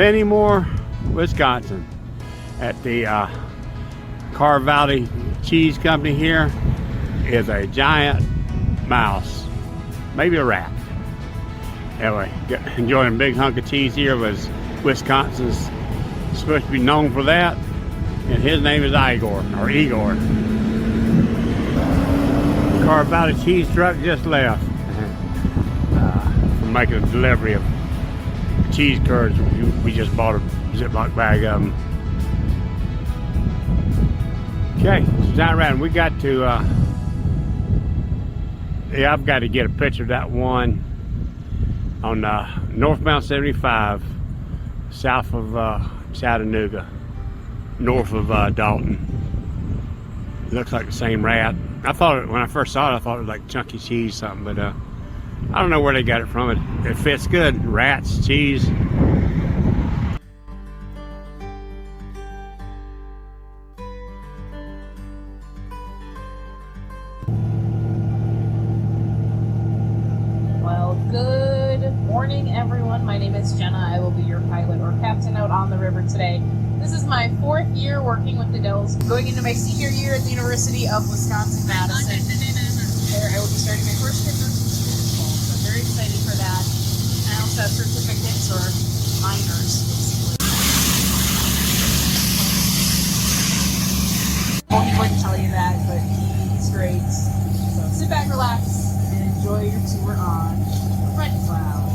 Fenimore, Wisconsin, at the Carved Valley Cheese Company. Here is a giant mouse, maybe a rat. Anyway, enjoying a big hunk of cheese here. Was Wisconsin's supposed to be known for that, and his name is Igor. Carved Valley cheese truck just left from making a delivery of cheese curds. We just bought a Ziploc bag of them. Okay, so down around, we got to yeah, I've got to get a picture of that one on northbound 75 south of Chattanooga, north of Dalton. It looks like the same rat. I thought when I first saw it, I thought it was like chunky cheese something, but I don't know where they got it from. It fits good. Rats, cheese. Well, good morning, everyone. My name is Jenna. I will be your pilot or captain out on the river today. This is my 4th year working with the Dells, going into my senior year at the University of Wisconsin-Madison. There I will be starting my first trip into school, so I'm very excited for that. I also have certificates or minors, basically. He wouldn't tell you that, but he's great. So sit back, relax, and enjoy your tour on Red Cloud.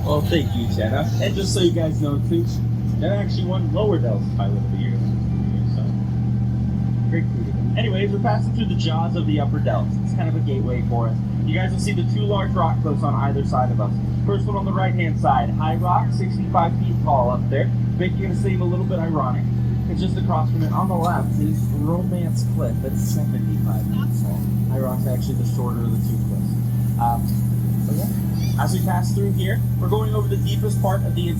Well, thank you, Jenna. And just so you guys know, too, Jenna actually won Lower Dells Pilot of the Year. So, great crew. Anyways, we're passing through the jaws of the Upper Dells. It's kind of a gateway for us. You guys will see the 2 large rock cliffs on either side of us. First one on the right-hand side, high rock, 65 feet tall up there, making it seem a little bit ironic. It's just across from it. On the left is Romance Cliff. That's 75 feet tall. High rock's actually the shorter of the 2 cliffs. So yeah. As we pass through here, we're going over the deepest part of the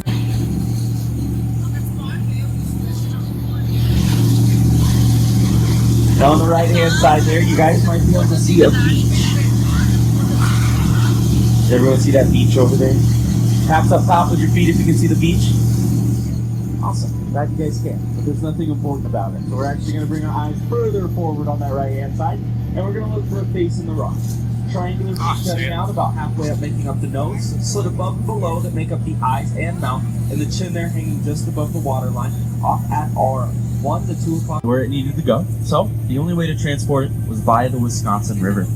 Now on the right-hand side there, you guys might be able to see a beach. Does everyone see that beach over there? Taps up top with your feet if you can see the beach. Awesome. Glad you guys can. But there's nothing important about it. So we're actually going to bring our eyes further forward on that right-hand side, and we're going to look for a face in the rock. Triangular beach stretching out about halfway up, making up the nose, slit above and below that make up the eyes and mouth, and the chin there hanging just above the waterline, off at our 1 to 2 o'clock where it needed to go. So the only way to transport it was via the Wisconsin River.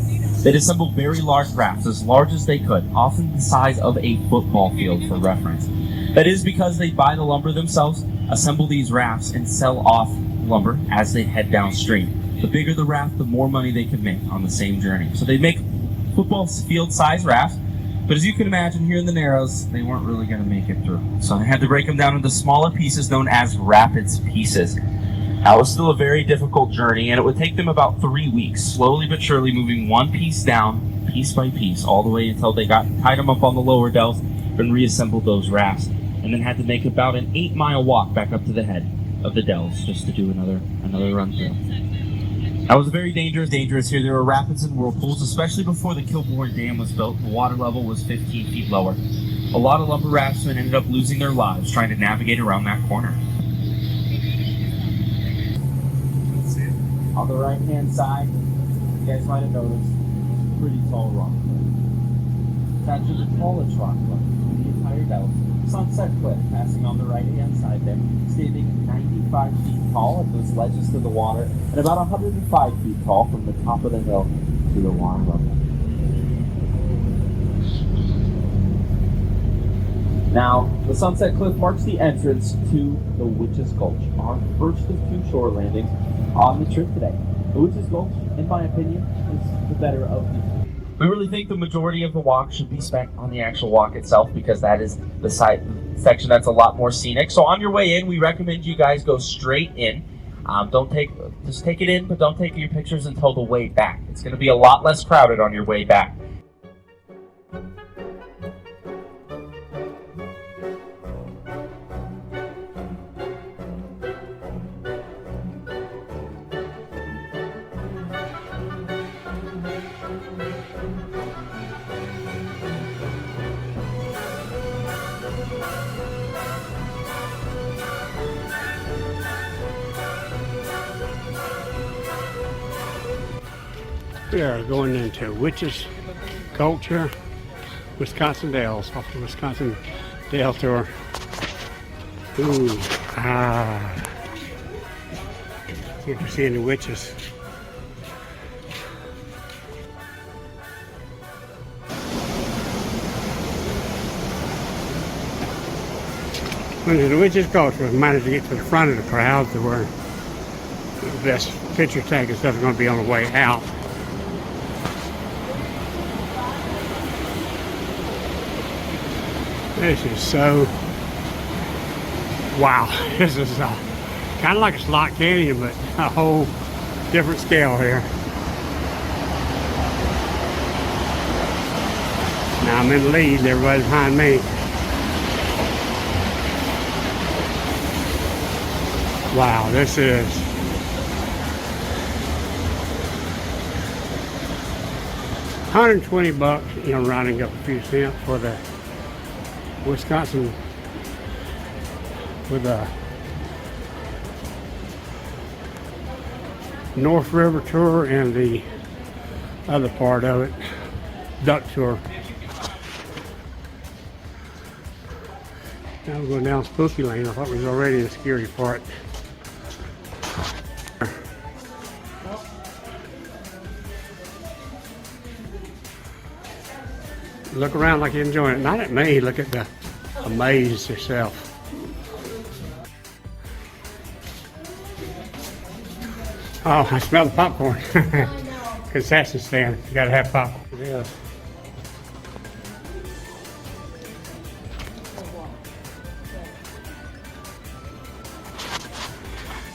They'd assemble very large rafts, as large as they could, often the size of a football field for reference. That is because they buy the lumber themselves, assemble these rafts, and sell off lumber as they head downstream. The bigger the raft, the more money they could make on the same journey. So they make football field size rafts, but as you can imagine here in the Narrows, they weren't really going to make it through. So they had to break them down into smaller pieces known as rapids pieces. That was still a very difficult journey, and it would take them about 3 weeks, slowly but surely moving one piece down, piece by piece, all the way until they tied them up on the lower dells and reassembled those rafts, and then had to make about an 8-mile walk back up to the head of the dells just to do another run through. That was very dangerous here. There were rapids and whirlpools, especially before the Kilbourne Dam was built. The water level was 15 feet lower. A lot of lumber raftsmen ended up losing their lives trying to navigate around that corner. On the right-hand side, you guys might have noticed, pretty tall rock cliff. It's actually the tallest rock cliff in the entire Dells. Sunset Cliff, passing on the right-hand side there, standing 95 feet tall at those ledges to the water, and about 105 feet tall from the top of the hill to the water level. Now, the Sunset Cliff marks the entrance to the Witch's Gulch, our first of 2 shore landings on the trip today. The Witch's Gulch, in my opinion, is the better of the two. We really think the majority of the walk should be spent on the actual walk itself, because that is the section that's a lot more scenic. So on your way in, we recommend you guys go straight in. Just take it in, but don't take your pictures until the way back. It's going to be a lot less crowded on your way back. We are going into Witches Culture, Wisconsin Dells, off the Wisconsin Dell Tour. Ooh, see if we see any witches. Went to the Witches Culture, we managed to get to the front of the crowd to where the best picture taking stuff is going to be on the way out. This is so, wow, this is kind of like a slot canyon, but a whole different scale here. Now I'm in the lead, everybody's behind me. Wow, this is $120, you know, rounding up a few cents for the Wisconsin with a North River tour and the other part of it, duck tour. Now we're going down Spooky Lane. I thought we was already in the scary part. Look around like you're enjoying it. Not at me, look at the maze yourself. Oh, I smell the popcorn. Concession stand, you gotta have popcorn. Yeah.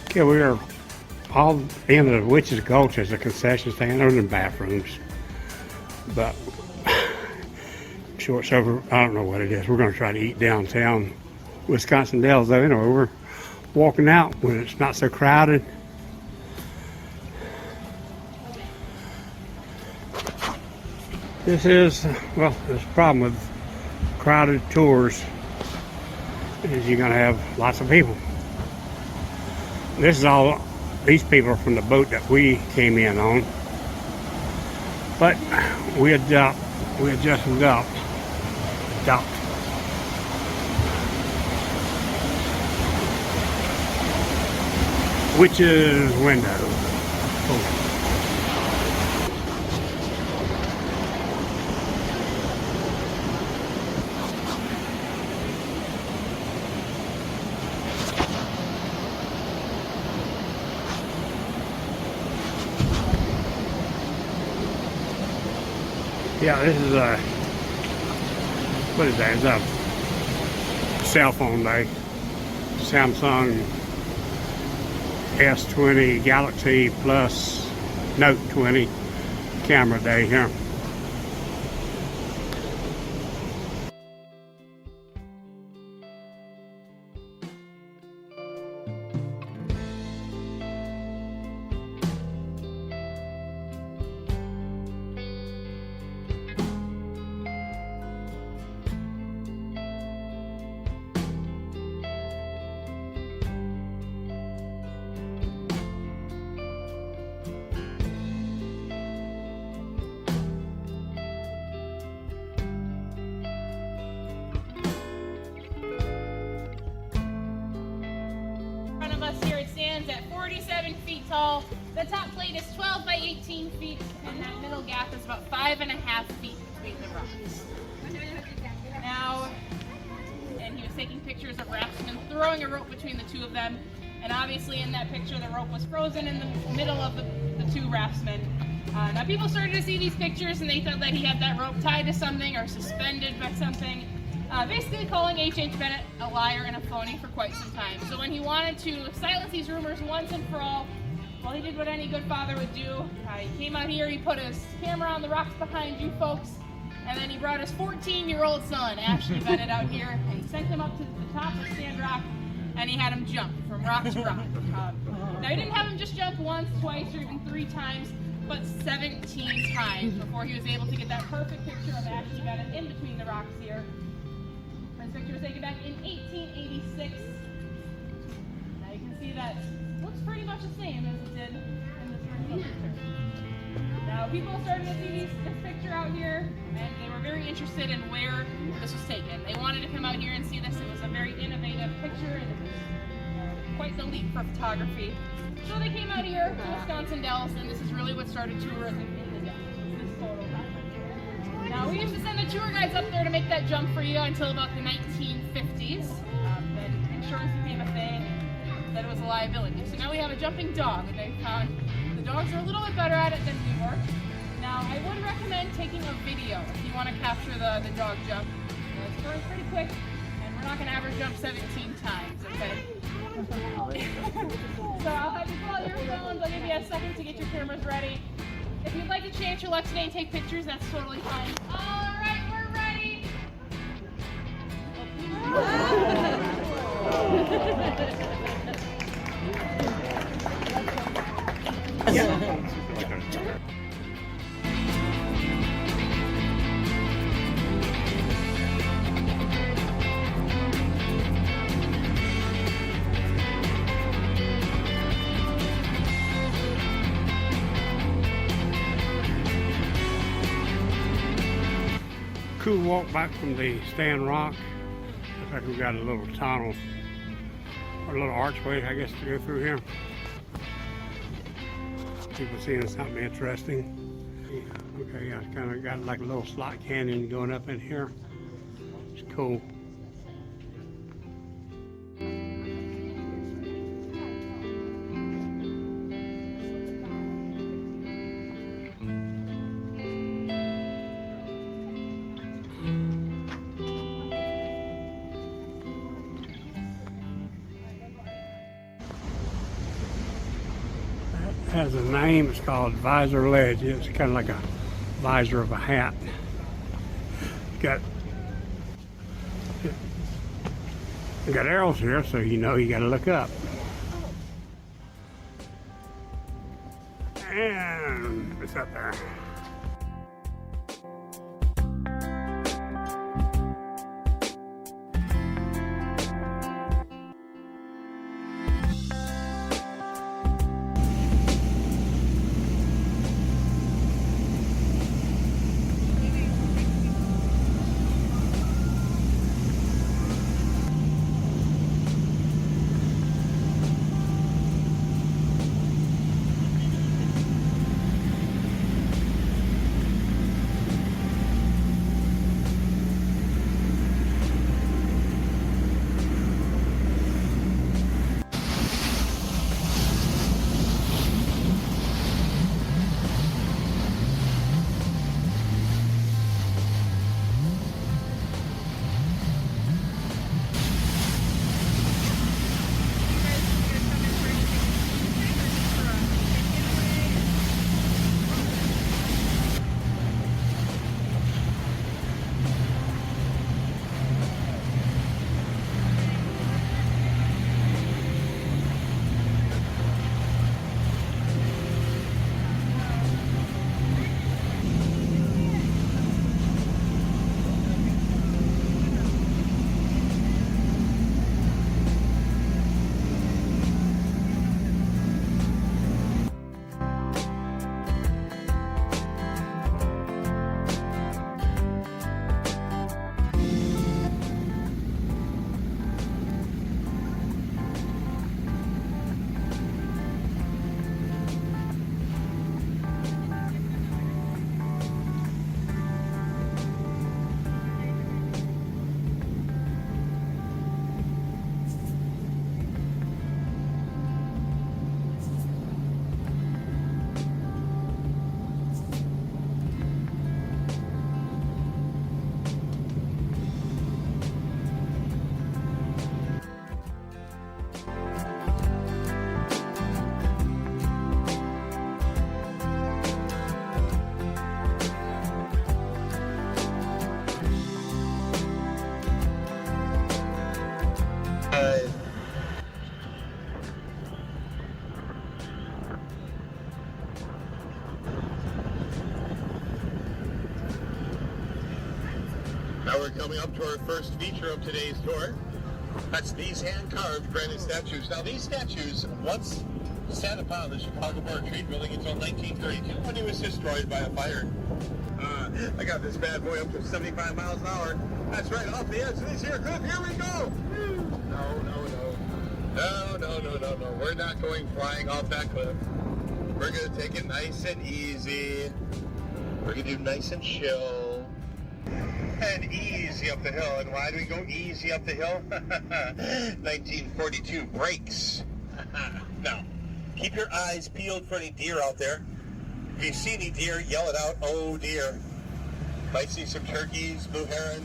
Okay, we are all in the Witches Gulch as a concession stand. Those are the bathrooms. But I'm sure it's over. I don't know what it is. We're going to try to eat downtown Wisconsin Dells, though. Anyway, we're walking out when it's not so crowded. This is, well, there's a problem with crowded tours is you're going to have lots of people. This is all, these people are from the boat that we came in on. But we adjusted up. Witch's window. Oh. Yeah, this is a, what is that? It's a cell phone day. Samsung S20 Galaxy Plus Note 20 camera day here. Here it stands at 47 feet tall. The top plate is 12 by 18 feet, and that middle gap is about 5.5 feet between the rocks. Now, and he was taking pictures of raftsmen throwing a rope between the two of them, and obviously in that picture the rope was frozen in the middle of the two raftsmen. Now people started to see these pictures and they thought that he had that rope tied to something or suspended by something. Basically calling H.H. Bennett a liar and a phony for quite some time. So when he wanted to silence these rumors once and for all, well, he did what any good father would do. He came out here, he put his camera on the rocks behind you folks, and then he brought his 14-year-old son, Ashley Bennett, out here, and he sent him up to the top of Stand Rock, and he had him jump from rock to rock. Now, he didn't have him just jump once, twice, or even 3 times, but 17 times before he was able to get that perfect picture of Ashley Bennett in between the rocks here. This picture was taken back in 1886. Now you can see that it looks pretty much the same as it did in this first picture. Now, people started to see this picture out here, and they were very interested in where this was taken. They wanted to come out here and see this. It was a very innovative picture, and it was quite the leap for photography. So they came out here to Wisconsin Dells, and this is really what started tourism in the Dells. This photo back. Now, we used to send the tour guides up there to make that jump for you until about the 1950s. Then insurance became a thing, and then it was a liability. So now we have a jumping dog, and they found the dogs are a little bit better at it than we were. Now, I would recommend taking a video if you want to capture the dog jump. It's going pretty quick, and we're not going to average jump 17 times, okay? So I'll have you pull out your phones. I'll give you a second to get your cameras ready. If you'd like to chance your luck today and take pictures, that's totally fine. All right, we're ready. Cool walk back from the Stand Rock. Looks like we've got a little tunnel, or a little archway, I guess, to go through here. People seeing something interesting. Okay, yeah, it's kind of got like a little slot canyon going up in here. It's cool. Has a name. It's called Visor Ledge. It's kind of like a visor of a hat. Got arrows here, so you know you got to look up. And it's up there. Now we're coming up to our first feature of today's tour. That's these hand-carved granite statues. Now these statues, once sat upon the Chicago Board of Trade building until 1932 when it was destroyed by a fire. I got this bad boy up to 75 miles an hour. That's right, off the edge of this here cliff. Here we go! No, no, no. No, no, no, no, no. We're not going flying off that cliff. We're going to take it nice and easy. We're going to do nice and chill. And easy up the hill. And why do we go easy up the hill? 1942 brakes. Now, keep your eyes peeled for any deer out there. If you see any deer, yell it out, oh dear. Might see some turkeys, blue heron,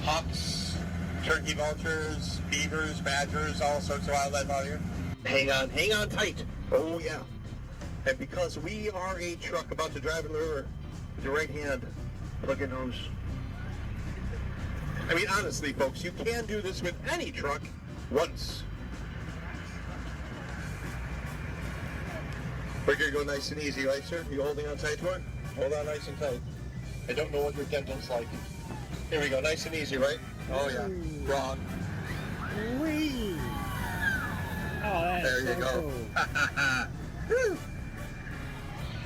hawks, turkey vultures, beavers, badgers, all sorts of wildlife out here. Hang on tight. Oh yeah. And because we are a truck about to drive in the river, with your right hand, look at those. I mean, honestly, folks, you can do this with any truck once. We're going to go nice and easy, right, sir? You holding on tight to it? Hold on nice and tight. I don't know what your dental's like. Here we go, nice and easy, right? Oh, yeah. Wrong. Whee! Oh, that's There you so go. cool.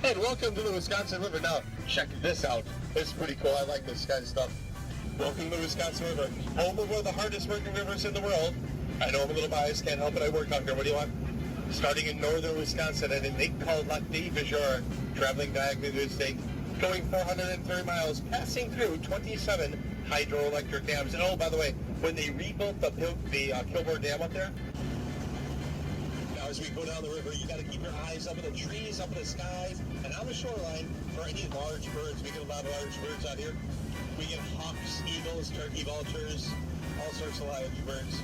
And welcome to the Wisconsin River. Now, check this out. This is pretty cool. I like this kind of stuff. Welcome to the Wisconsin River, home of one of the hardest working rivers in the world. I know I'm a little biased, can't help it. I work out here. What do you want? Starting in northern Wisconsin at a lake called Lac des Vigueurs, traveling diagonally through the state, going 430 miles, passing through 27 hydroelectric dams. And oh, by the way, when they rebuilt the Kilgore Dam up there, now as we go down the river, you got to keep your eyes up in the trees, up in the skies, and on the shoreline for any large birds. We get a lot of large birds out here. We get hawks, eagles, turkey vultures, all sorts of large birds.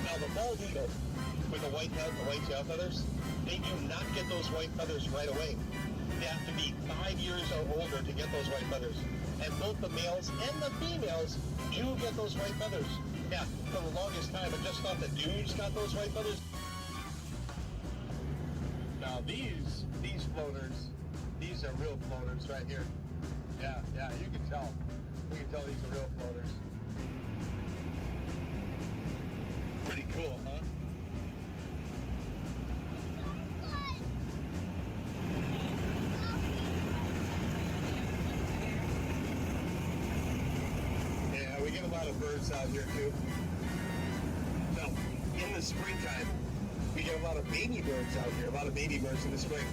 Now the bald eagle with the white head, the white tail feathers, they do not get those white feathers right away. They have to be 5 years or older to get those white feathers. And both the males and the females do get those white feathers. Yeah, for the longest time, I just thought the dudes got those white feathers. Now these floaters, these are real floaters right here. Yeah, you can tell. You can tell these are real floaters. Pretty cool, huh? Yeah, we get a lot of birds out here too. Now, in the springtime, we get a lot of baby birds out here. A lot of baby birds in the spring.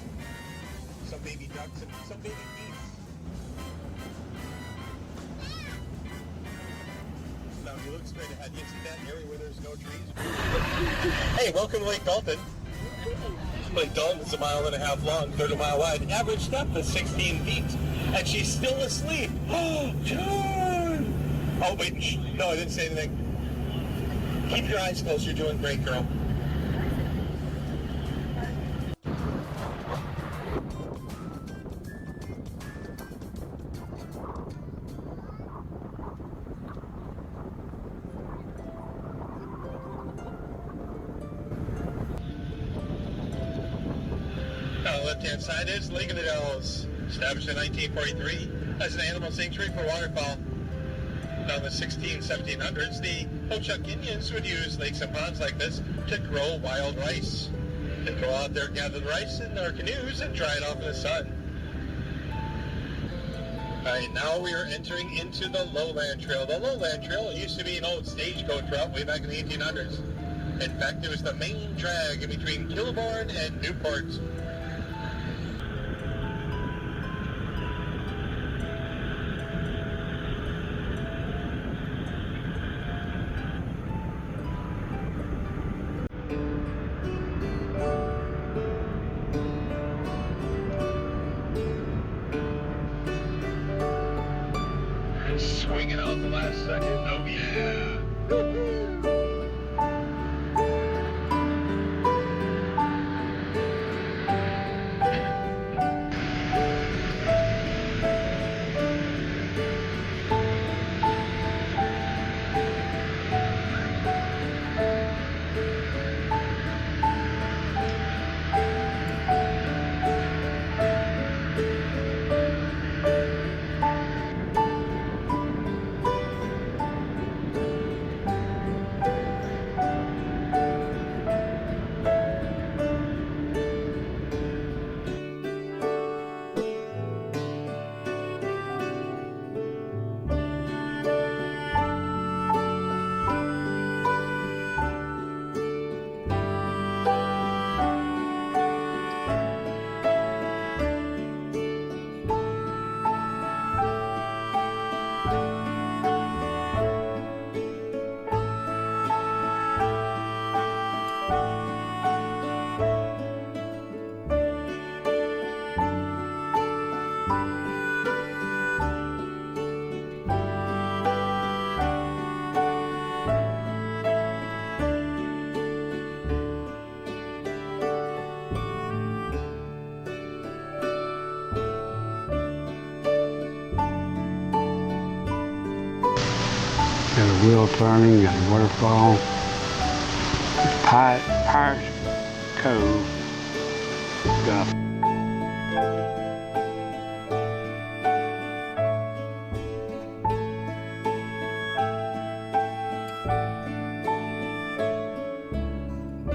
Some baby ducks and some baby geese. Now, if you look straight ahead, you see that area where there's no trees? Hey, welcome to Lake Dalton. Lake Dalton is 1.5 miles long, 30 mile wide. Average depth is 16 feet. And she's still asleep. Oh, dude! Oh, wait, shh. No, I didn't say anything. Keep your eyes closed. You're doing great, girl. On the left-hand side is Lake of the Dells, established in 1943 as an animal sanctuary for waterfowl. Now in the 1700s, the Ho-Chunk Indians would use lakes and ponds like this to grow wild rice. They'd go out there, gather the rice in their canoes, and dry it off in the sun. Alright, now we are entering into the Lowland Trail. The Lowland Trail used to be an old stagecoach route way back in the 1800s. In fact, it was the main drag in between Kilbourne and Newport. Swinging out the last second. Oh yeah. Got a wheel turning, got a waterfall. Pirate Cove stuff.